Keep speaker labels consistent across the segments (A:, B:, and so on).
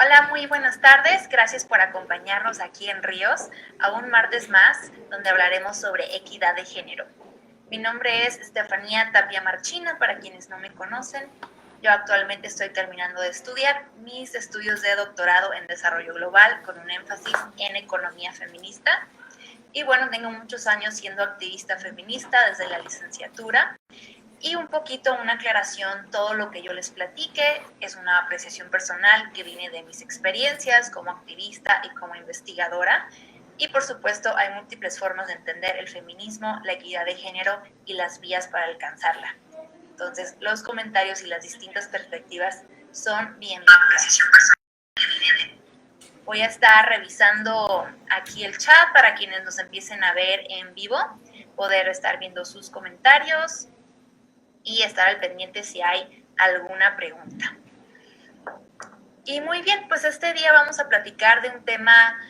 A: Hola, muy buenas tardes. Gracias por acompañarnos aquí en Ríos, a un martes más, donde hablaremos sobre equidad de género. Mi nombre es Estefanía Tapia Marchina, para quienes no me conocen. Yo actualmente estoy terminando de estudiar mis estudios de doctorado en desarrollo global con un énfasis en economía feminista. Y bueno, tengo muchos años siendo activista feminista desde la licenciatura. Y un poquito una aclaración, todo lo que yo les platique es una apreciación personal que viene de mis experiencias como activista y como investigadora. Y por supuesto hay múltiples formas de entender el feminismo, la equidad de género y las vías para alcanzarla. Entonces los comentarios y las distintas perspectivas son bienvenidas. Voy a estar revisando aquí el chat para quienes nos empiecen a ver en vivo, poder estar viendo sus comentarios y estar al pendiente si hay alguna pregunta. Y muy bien, pues este día vamos a platicar de un tema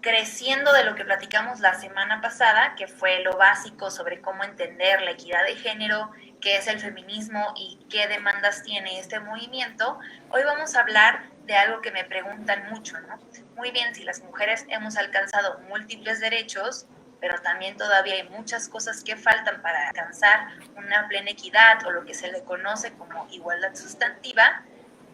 A: creciendo de lo que platicamos la semana pasada, que fue lo básico sobre cómo entender la equidad de género, qué es el feminismo y qué demandas tiene este movimiento. Hoy vamos a hablar de algo que me preguntan mucho, ¿no? Muy bien, si las mujeres hemos alcanzado múltiples derechos, pero también todavía hay muchas cosas que faltan para alcanzar una plena equidad o lo que se le conoce como igualdad sustantiva.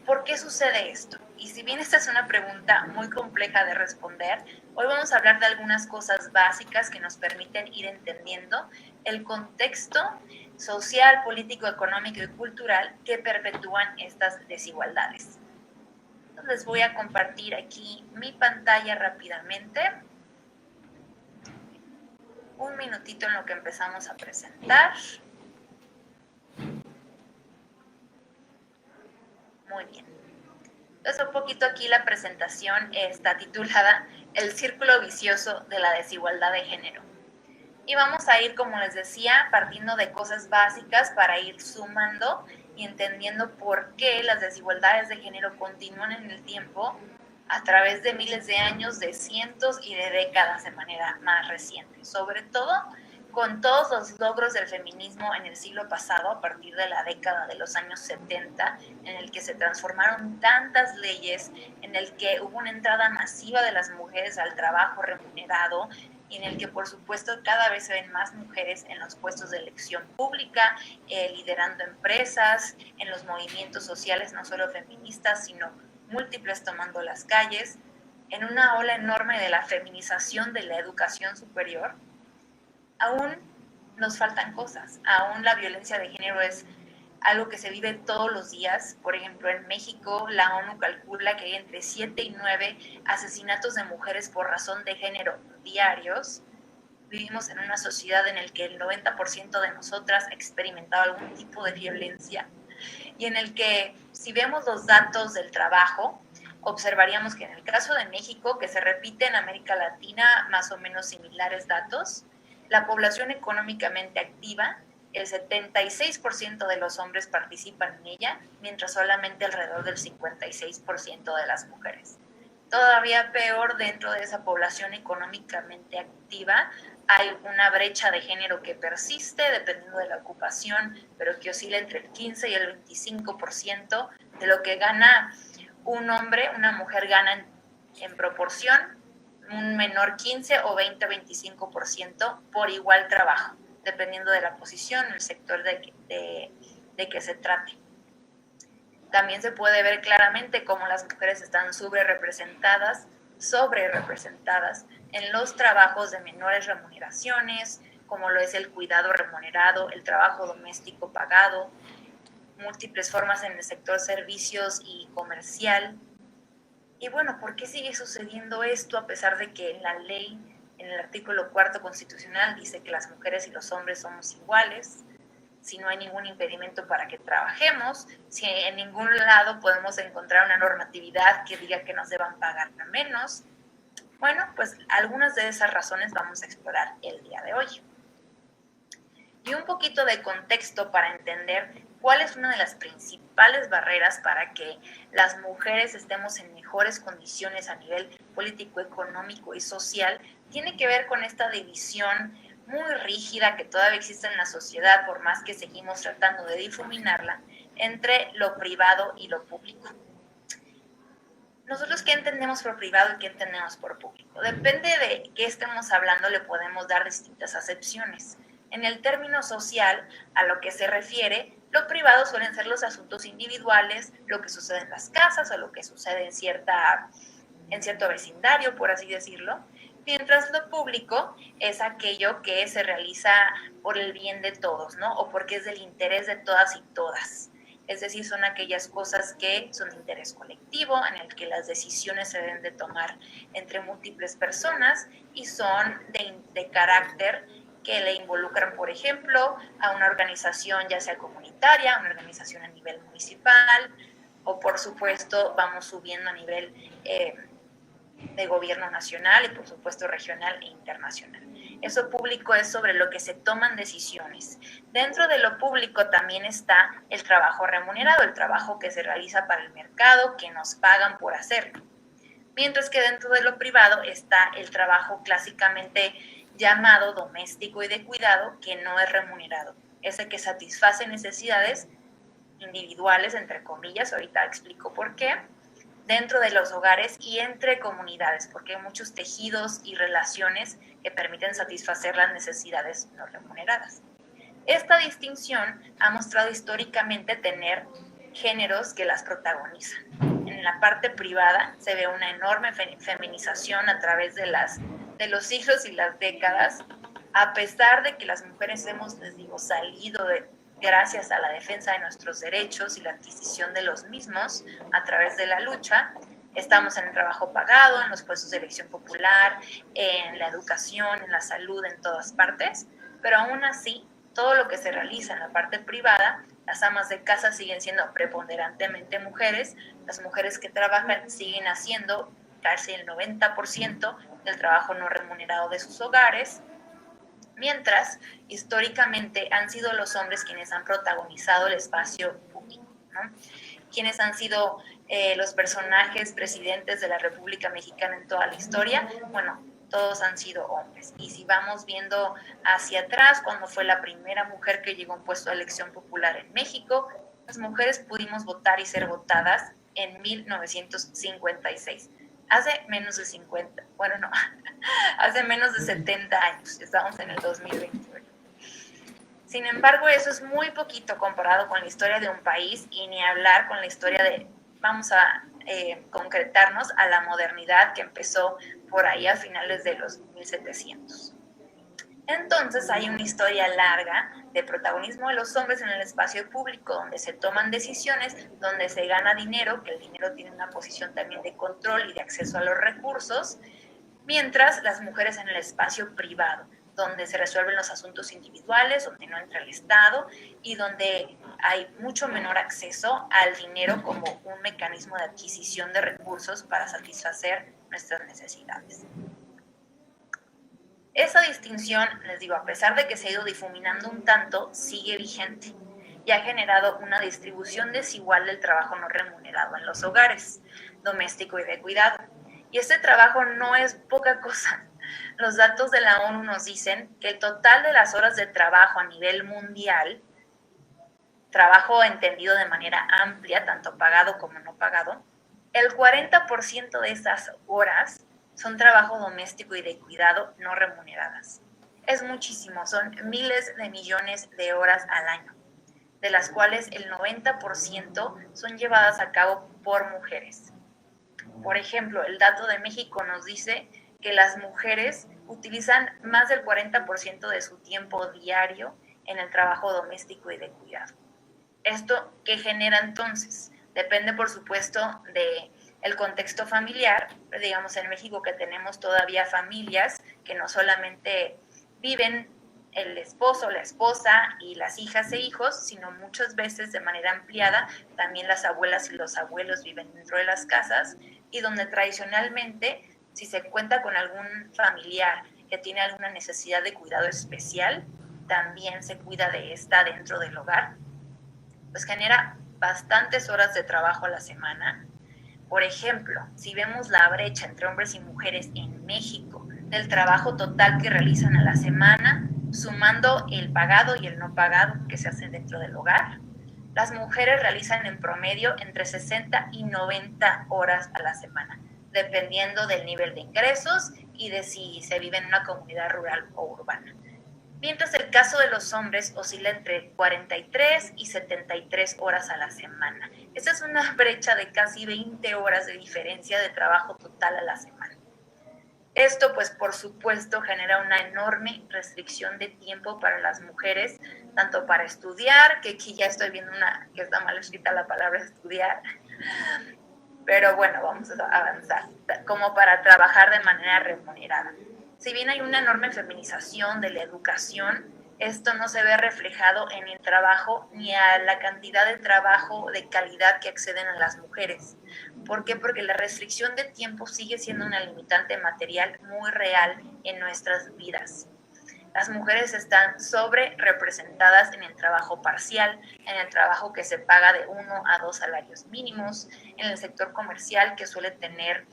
A: ¿Por qué sucede esto? Y si bien esta es una pregunta muy compleja de responder, hoy vamos a hablar de algunas cosas básicas que nos permiten ir entendiendo el contexto social, político, económico y cultural que perpetúan estas desigualdades. Entonces voy a compartir aquí mi pantalla rápidamente. Un minutito en lo que empezamos a presentar. Muy bien. Entonces, un poquito aquí la presentación está titulada El círculo vicioso de la desigualdad de género. Y vamos a ir, como les decía, partiendo de cosas básicas para ir sumando y entendiendo por qué las desigualdades de género continúan en el tiempo a través de miles de años, de cientos y de décadas de manera más reciente. Sobre todo con todos los logros del feminismo en el siglo pasado, a partir de la década de los años 70, en el que se transformaron tantas leyes, en el que hubo una entrada masiva de las mujeres al trabajo remunerado, y en el que por supuesto cada vez se ven más mujeres en los puestos de elección pública, liderando empresas, en los movimientos sociales no solo feministas, sino múltiples tomando las calles, en una ola enorme de la feminización de la educación superior. Aún nos faltan cosas, aún la violencia de género es algo que se vive todos los días. Por ejemplo, en México, la ONU calcula que hay entre 7 y 9 asesinatos de mujeres por razón de género diarios. Vivimos en una sociedad en la que el 90% de nosotras ha experimentado algún tipo de violencia y en el que, si vemos los datos del trabajo, observaríamos que en el caso de México, que se repite en América Latina más o menos similares datos, la población económicamente activa, el 76% de los hombres participan en ella, mientras solamente alrededor del 56% de las mujeres. Todavía peor, dentro de esa población económicamente activa hay una brecha de género que persiste dependiendo de la ocupación, pero que oscila entre el 15 y el 25% de lo que gana un hombre. Una mujer gana en proporción un menor 15 o 20-25% por igual trabajo, dependiendo de la posición, el sector de que se trate. También se puede ver claramente cómo las mujeres están sobrerepresentadas en los trabajos de menores remuneraciones, como lo es el cuidado remunerado, el trabajo doméstico pagado, múltiples formas en el sector servicios y comercial. Y bueno, ¿por qué sigue sucediendo esto a pesar de que en la ley, en el artículo 4 constitucional, dice que las mujeres y los hombres somos iguales? Si no hay ningún impedimento para que trabajemos, si en ningún lado podemos encontrar una normatividad que diga que nos deban pagar menos. Bueno, pues algunas de esas razones vamos a explorar el día de hoy. Y un poquito de contexto para entender cuál es una de las principales barreras para que las mujeres estemos en mejores condiciones a nivel político, económico y social, tiene que ver con esta división muy rígida que todavía existe en la sociedad, por más que seguimos tratando de difuminarla, entre lo privado y lo público. nosotros qué entendemos por privado y qué entendemos por público. Depende de qué estemos hablando, le podemos dar distintas acepciones. En el término social, a lo que se refiere, lo privado suelen ser los asuntos individuales, lo que sucede en las casas o lo que sucede en cierto vecindario, por así decirlo, mientras lo público es aquello que se realiza por el bien de todos, ¿no? O porque es del interés de todas y todas. Es decir, son aquellas cosas que son de interés colectivo, en el que las decisiones se deben de tomar entre múltiples personas y son de carácter que le involucran, por ejemplo, a una organización ya sea comunitaria, una organización a nivel municipal, o por supuesto vamos subiendo a nivel de gobierno nacional y por supuesto regional e internacional. Eso público es sobre lo que se toman decisiones. Dentro de lo público también está el trabajo remunerado, el trabajo que se realiza para el mercado, que nos pagan por hacerlo. Mientras que dentro de lo privado está el trabajo clásicamente llamado doméstico y de cuidado, que no es remunerado. Ese que satisface necesidades individuales, entre comillas, ahorita explico por qué, dentro de los hogares y entre comunidades, porque hay muchos tejidos y relaciones que permiten satisfacer las necesidades no remuneradas. Esta distinción ha mostrado históricamente tener géneros que las protagonizan. En la parte privada se ve una enorme feminización a través de los siglos y las décadas, a pesar de que las mujeres hemos, les digo, salido gracias a la defensa de nuestros derechos y la adquisición de los mismos a través de la lucha. Estamos en el trabajo pagado, en los puestos de elección popular, en la educación, en la salud, en todas partes, pero aún así, todo lo que se realiza en la parte privada, las amas de casa siguen siendo preponderantemente mujeres, las mujeres que trabajan siguen haciendo casi el 90% del trabajo no remunerado de sus hogares, mientras históricamente han sido los hombres quienes han protagonizado el espacio público, ¿no? Quienes han sido los personajes presidentes de la República Mexicana en toda la historia, bueno, todos han sido hombres. Y si vamos viendo hacia atrás, cuando fue la primera mujer que llegó a un puesto de elección popular en México, las mujeres pudimos votar y ser votadas en 1956. Hace menos de 50, bueno, no, hace menos de 70 años, estamos en el 2021. Sin embargo, eso es muy poquito comparado con la historia de un país y ni hablar con la historia vamos a concretarnos a la modernidad que empezó por ahí a finales de los 1700. Entonces hay una historia larga de protagonismo de los hombres en el espacio público, donde se toman decisiones, donde se gana dinero, que el dinero tiene una posición también de control y de acceso a los recursos, mientras las mujeres en el espacio privado, donde se resuelven los asuntos individuales, donde no entra el Estado y donde hay mucho menor acceso al dinero como un mecanismo de adquisición de recursos para satisfacer nuestras necesidades. Esa distinción, les digo, a pesar de que se ha ido difuminando un tanto, sigue vigente y ha generado una distribución desigual del trabajo no remunerado en los hogares, doméstico y de cuidado. Y este trabajo no es poca cosa. Los datos de la ONU nos dicen que el total de las horas de trabajo a nivel mundial, trabajo entendido de manera amplia, tanto pagado como no pagado, el 40% de esas horas son trabajo doméstico y de cuidado no remuneradas. Es muchísimo, son miles de millones de horas al año, de las cuales el 90% son llevadas a cabo por mujeres. Por ejemplo, el dato de México nos dice que las mujeres utilizan más del 40% de su tiempo diario en el trabajo doméstico y de cuidado. ¿Esto qué genera entonces? Depende, por supuesto, del contexto familiar. Digamos, en México que tenemos todavía familias que no solamente viven el esposo, la esposa y las hijas e hijos, sino muchas veces de manera ampliada también las abuelas y los abuelos viven dentro de las casas y donde tradicionalmente, si se cuenta con algún familiar que tiene alguna necesidad de cuidado especial, también se cuida de esta dentro del hogar, pues genera bastantes horas de trabajo a la semana. Por ejemplo, si vemos la brecha entre hombres y mujeres en México del trabajo total que realizan a la semana, sumando el pagado y el no pagado que se hace dentro del hogar, Las mujeres realizan en promedio entre 60 y 90 horas a la semana, dependiendo del nivel de ingresos y de si se vive en una comunidad rural o urbana. Mientras el caso de los hombres oscila entre 43 y 73 horas a la semana. Esa es una brecha de casi 20 horas de diferencia de trabajo total a la semana. Esto, pues, por supuesto, genera una enorme restricción de tiempo para las mujeres, tanto para estudiar, que aquí ya estoy viendo que está mal escrita la palabra estudiar, pero bueno, vamos a avanzar, como para trabajar de manera remunerada. Si bien hay una enorme feminización de la educación, esto no se ve reflejado en el trabajo ni a la cantidad de trabajo de calidad que acceden a las mujeres. ¿Por qué? Porque la restricción de tiempo sigue siendo una limitante material muy real en nuestras vidas. Las mujeres están sobre representadas en el trabajo parcial, en el trabajo que se paga de 1 a 2 salarios mínimos, en el sector comercial que suele tener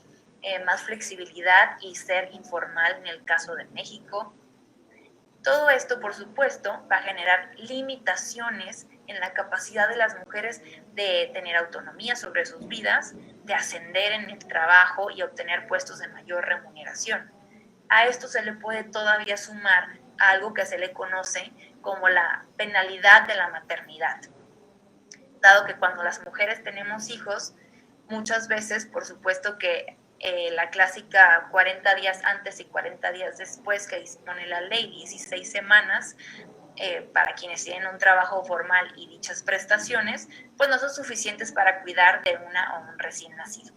A: más flexibilidad y ser informal en el caso de México. Todo esto, por supuesto, va a generar limitaciones en la capacidad de las mujeres de tener autonomía sobre sus vidas, de ascender en el trabajo y obtener puestos de mayor remuneración. A esto se le puede todavía sumar algo que se le conoce como la penalidad de la maternidad, dado que cuando las mujeres tenemos hijos, muchas veces, por supuesto que la clásica 40 días antes y 40 días después que dispone la ley, 16 semanas, para quienes tienen un trabajo formal y dichas prestaciones, pues no son suficientes para cuidar de una o un recién nacido.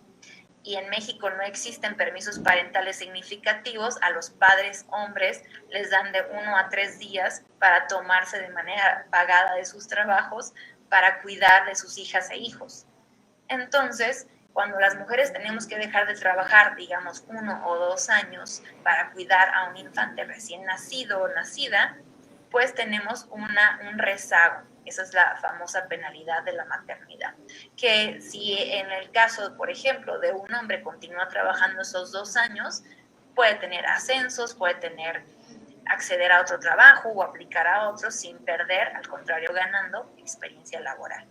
A: Y en México no existen permisos parentales significativos, a los padres hombres les dan de 1 a 3 días para tomarse de manera pagada de sus trabajos para cuidar de sus hijas e hijos. Entonces, cuando las mujeres tenemos que dejar de trabajar, digamos, 1 o 2 años para cuidar a un infante recién nacido o nacida, pues tenemos un rezago. Esa es la famosa penalidad de la maternidad. Que si en el caso, por ejemplo, de un hombre continúa trabajando esos 2 años, puede tener ascensos, puede acceder a otro trabajo o aplicar a otro sin perder, al contrario, ganando experiencia laboral.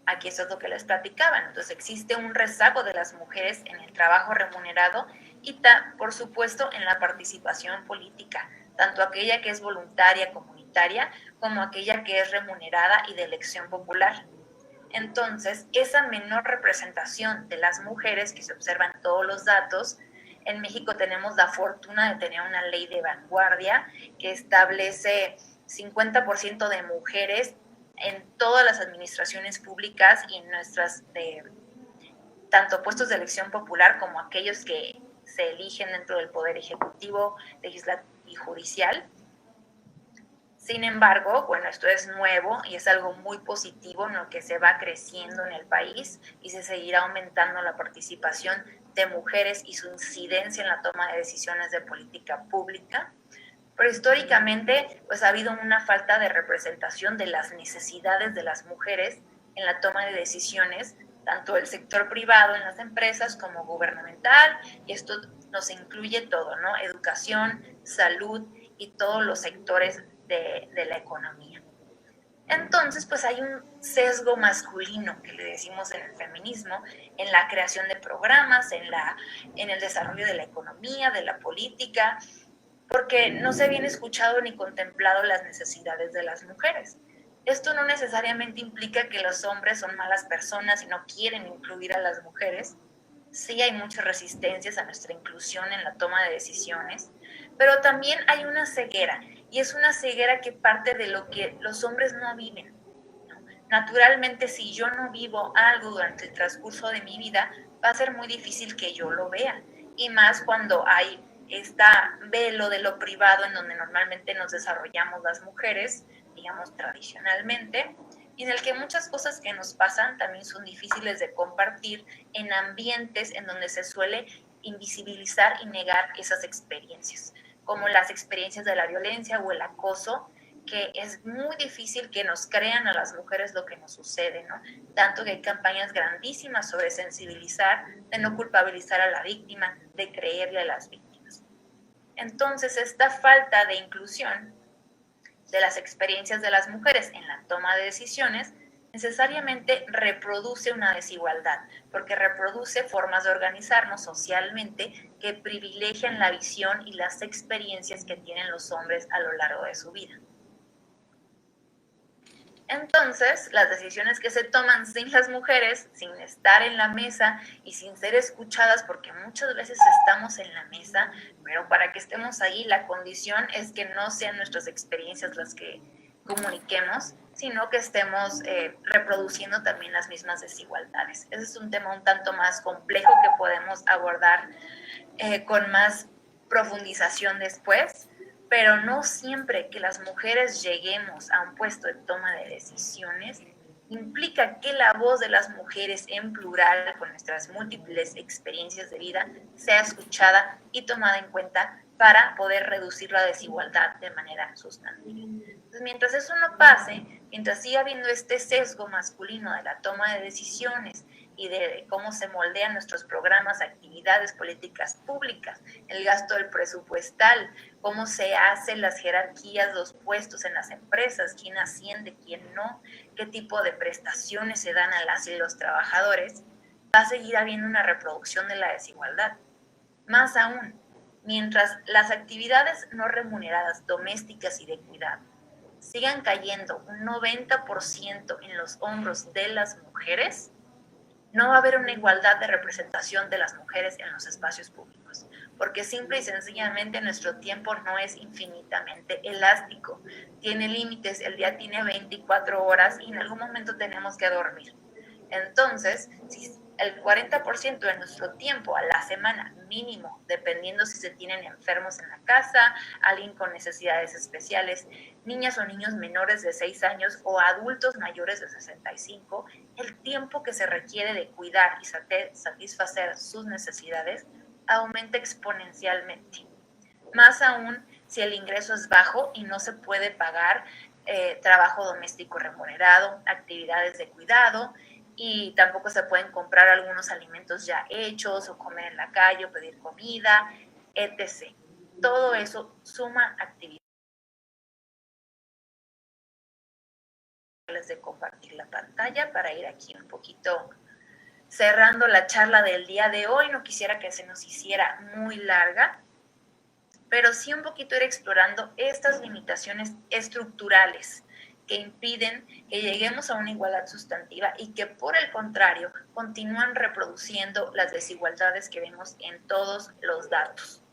A: Aquí eso es lo que les platicaba. Entonces existe un rezago de las mujeres en el trabajo remunerado y por supuesto en la participación política, tanto aquella que es voluntaria, comunitaria, como aquella que es remunerada y de elección popular. Entonces, esa menor representación de las mujeres que se observan todos los datos, en México tenemos la fortuna de tener una ley de vanguardia que establece 50% de mujeres en todas las administraciones públicas y en nuestras, tanto puestos de elección popular como aquellos que se eligen dentro del Poder Ejecutivo, Legislativo y Judicial. Sin embargo, bueno, esto es nuevo y es algo muy positivo en lo que se va creciendo en el país y se seguirá aumentando la participación de mujeres y su incidencia en la toma de decisiones de política pública. Pero históricamente, pues ha habido una falta de representación de las necesidades de las mujeres en la toma de decisiones, tanto el sector privado en las empresas como gubernamental, y esto nos incluye todo, ¿no? Educación, salud y todos los sectores de la economía. Entonces, pues hay un sesgo masculino que le decimos en el feminismo, en la creación de programas, en el desarrollo de la economía, de la política, porque no se habían escuchado ni contemplado las necesidades de las mujeres. Esto no necesariamente implica que los hombres son malas personas y no quieren incluir a las mujeres. Sí hay muchas resistencias a nuestra inclusión en la toma de decisiones, pero también hay una ceguera, y es una ceguera que parte de lo que los hombres no viven. Naturalmente, si yo no vivo algo durante el transcurso de mi vida, va a ser muy difícil que yo lo vea, y más cuando hay esta velo de lo privado en donde normalmente nos desarrollamos las mujeres, digamos tradicionalmente, y en el que muchas cosas que nos pasan también son difíciles de compartir en ambientes en donde se suele invisibilizar y negar esas experiencias, como las experiencias de la violencia o el acoso, que es muy difícil que nos crean a las mujeres lo que nos sucede, ¿no? Tanto que hay campañas grandísimas sobre sensibilizar, de no culpabilizar a la víctima, de creerle a las víctimas. Entonces, esta falta de inclusión de las experiencias de las mujeres en la toma de decisiones necesariamente reproduce una desigualdad, porque reproduce formas de organizarnos socialmente que privilegian la visión y las experiencias que tienen los hombres a lo largo de su vida. Entonces, las decisiones que se toman sin las mujeres, sin estar en la mesa y sin ser escuchadas, porque muchas veces estamos en la mesa, pero para que estemos ahí la condición es que no sean nuestras experiencias las que comuniquemos, sino que estemos reproduciendo también las mismas desigualdades. Ese es un tema un tanto más complejo que podemos abordar con más profundización después, pero no siempre que las mujeres lleguemos a un puesto de toma de decisiones implica que la voz de las mujeres en plural, con nuestras múltiples experiencias de vida, sea escuchada y tomada en cuenta para poder reducir la desigualdad de manera sustantiva. Entonces, mientras eso no pase, mientras siga habiendo este sesgo masculino de la toma de decisiones y de cómo se moldean nuestros programas, actividades, políticas públicas, el gasto del presupuestal, cómo se hacen las jerarquías, los puestos en las empresas, quién asciende, quién no, qué tipo de prestaciones se dan a las y los trabajadores, va a seguir habiendo una reproducción de la desigualdad. Más aún, mientras las actividades no remuneradas domésticas y de cuidado sigan cayendo un 90% en los hombros de las mujeres, no va a haber una igualdad de representación de las mujeres en los espacios públicos, porque simple y sencillamente nuestro tiempo no es infinitamente elástico, tiene límites, el día tiene 24 horas y en algún momento tenemos que dormir. Entonces, si el 40% de nuestro tiempo a la semana mínimo, dependiendo si se tienen enfermos en la casa, alguien con necesidades especiales, niñas o niños menores de 6 años o adultos mayores de 65, el tiempo que se requiere de cuidar y satisfacer sus necesidades aumenta exponencialmente. Más aún si el ingreso es bajo y no se puede pagar trabajo doméstico remunerado, actividades de cuidado, y tampoco se pueden comprar algunos alimentos ya hechos o comer en la calle o pedir comida, etc. Todo eso suma actividades. De compartir la pantalla para ir aquí un poquito cerrando la charla del día de hoy. No quisiera que se nos hiciera muy larga, pero sí un poquito ir explorando estas limitaciones estructurales que impiden que lleguemos a una igualdad sustantiva y que por el contrario continúan reproduciendo las desigualdades que vemos en todos los datos.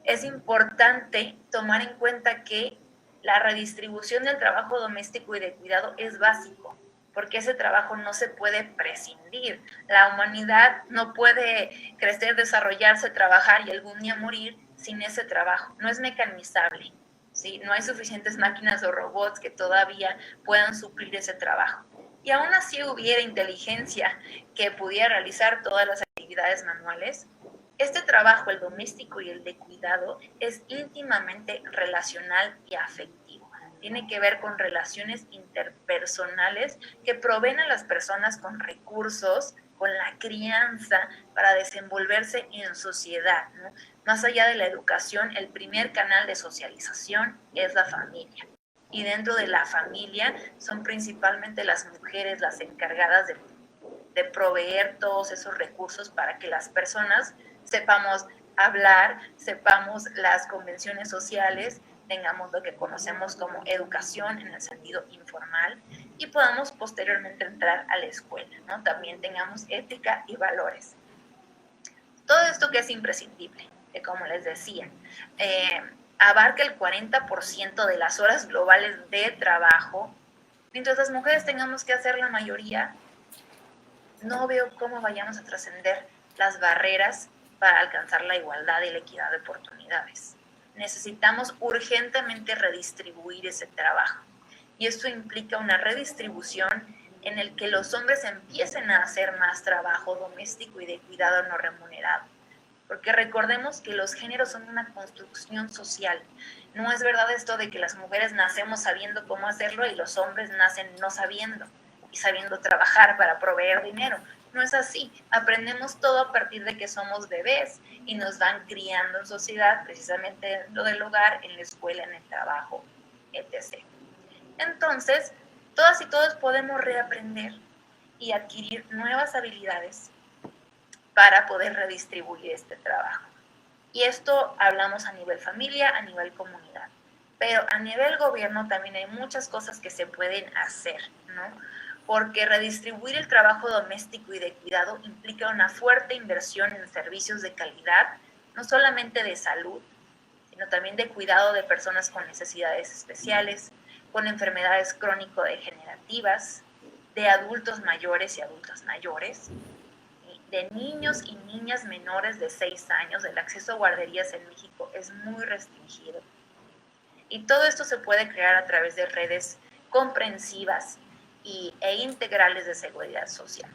A: Es importante tomar en cuenta que la redistribución del trabajo doméstico y de cuidado es básico, porque ese trabajo no se puede prescindir. La humanidad no puede crecer, desarrollarse, trabajar y algún día morir sin ese trabajo. No es mecanizable, ¿sí? No hay suficientes máquinas o robots que todavía puedan suplir ese trabajo. Y aún así hubiera inteligencia que pudiera realizar todas las actividades manuales, este trabajo, el doméstico y el de cuidado, es íntimamente relacional y afectivo. Tiene que ver con relaciones interpersonales que proveen a las personas con recursos, con la crianza para desenvolverse en sociedad, ¿no? Más allá de la educación, el primer canal de socialización es la familia. Y dentro de la familia son principalmente las mujeres las encargadas de proveer todos esos recursos para que las personas sepamos hablar, sepamos las convenciones sociales, tengamos lo que conocemos como educación en el sentido informal y podamos posteriormente entrar a la escuela, ¿no? También tengamos ética y valores. Todo esto que es imprescindible, que como les decía, abarca el 40% de las horas globales de trabajo, mientras las mujeres tengamos que hacer la mayoría. No veo cómo vayamos a trascender las barreras para alcanzar la igualdad y la equidad de oportunidades. Necesitamos urgentemente redistribuir ese trabajo. Y esto implica una redistribución en el que los hombres empiecen a hacer más trabajo doméstico y de cuidado no remunerado. Porque recordemos que los géneros son una construcción social. No es verdad esto de que las mujeres nacemos sabiendo cómo hacerlo y los hombres nacen no sabiendo y sabiendo trabajar para proveer dinero. No es así. Aprendemos todo a partir de que somos bebés y nos van criando en sociedad, precisamente dentro del hogar, en la escuela, en el trabajo. etc. Entonces, todas y todos podemos reaprender y adquirir nuevas habilidades para poder redistribuir este trabajo. Y esto hablamos a nivel familia, a nivel comunidad. Pero a nivel gobierno también hay muchas cosas que se pueden hacer, ¿no? Porque redistribuir el trabajo doméstico y de cuidado implica una fuerte inversión en servicios de calidad, no solamente de salud, sino también de cuidado de personas con necesidades especiales, con enfermedades crónico-degenerativas, de adultos mayores y adultas mayores, de niños y niñas menores de 6 años. El acceso a guarderías en México es muy restringido. Y todo esto se puede crear a través de redes comprensivas e integrales de seguridad social.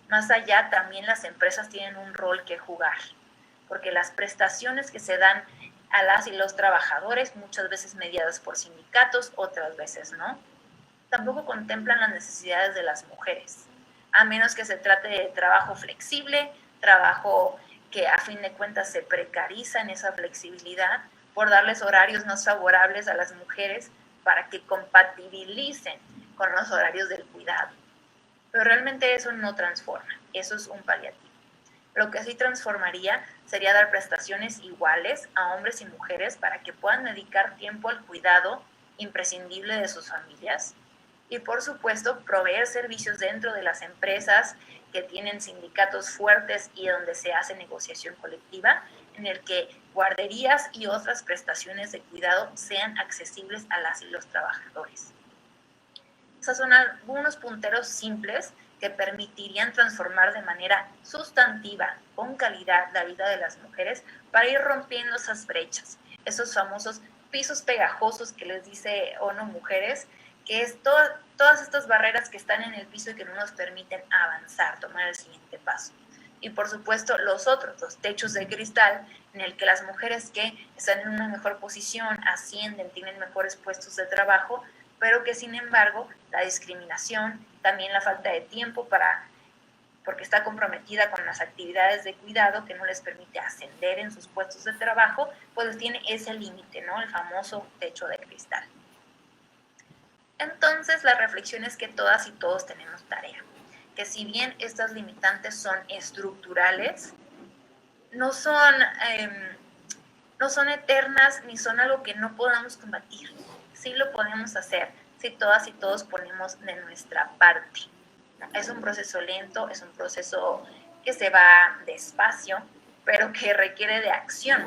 A: Más allá, también las empresas tienen un rol que jugar, porque las prestaciones que se dan a las y los trabajadores, muchas veces mediadas por sindicatos, otras veces no, tampoco contemplan las necesidades de las mujeres, a menos que se trate de trabajo flexible, trabajo que a fin de cuentas se precariza en esa flexibilidad por darles horarios más favorables a las mujeres para que compatibilicen con los horarios del cuidado. Pero realmente eso no transforma, eso es un paliativo. Lo que sí transformaría sería dar prestaciones iguales a hombres y mujeres para que puedan dedicar tiempo al cuidado imprescindible de sus familias y, por supuesto, proveer servicios dentro de las empresas que tienen sindicatos fuertes y donde se hace negociación colectiva, en el que guarderías y otras prestaciones de cuidado sean accesibles a las y los trabajadores. Esos son algunos punteros simples que permitirían transformar de manera sustantiva, con calidad, la vida de las mujeres para ir rompiendo esas brechas, esos famosos pisos pegajosos que les dice ONU Mujeres, que es todas estas barreras que están en el piso y que no nos permiten avanzar, tomar el siguiente paso. Y por supuesto los techos de cristal, en el que las mujeres que están en una mejor posición ascienden, tienen mejores puestos de trabajo, pero que sin embargo la discriminación, también la falta de tiempo porque está comprometida con las actividades de cuidado que no les permite ascender en sus puestos de trabajo, pues tiene ese límite, ¿no? El famoso techo de cristal. Entonces, la reflexión es que todas y todos tenemos tarea, que si bien estas limitantes son estructurales, no son eternas ni son algo que no podamos combatir. Sí lo podemos hacer si todas y todos ponemos de nuestra parte. Es un proceso lento, es un proceso que se va despacio, pero que requiere de acción.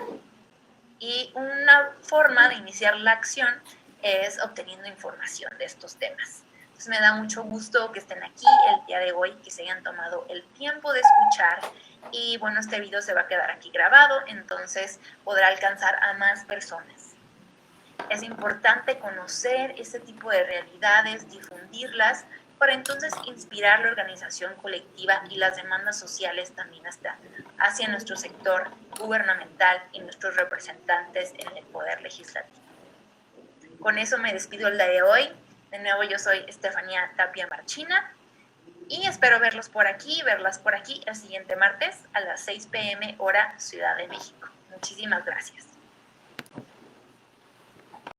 A: Y una forma de iniciar la acción es obteniendo información de estos temas. Entonces me da mucho gusto que estén aquí el día de hoy, que se hayan tomado el tiempo de escuchar. Y bueno, este video se va a quedar aquí grabado, entonces podrá alcanzar a más personas. Es importante conocer este tipo de realidades, difundirlas, para entonces inspirar la organización colectiva y las demandas sociales también hacia nuestro sector gubernamental y nuestros representantes en el poder legislativo. Con eso me despido el día de hoy. De nuevo, yo soy Estefanía Tapia Marchina y espero verlas por aquí el siguiente martes a las 6 p.m. hora Ciudad de México. Muchísimas gracias.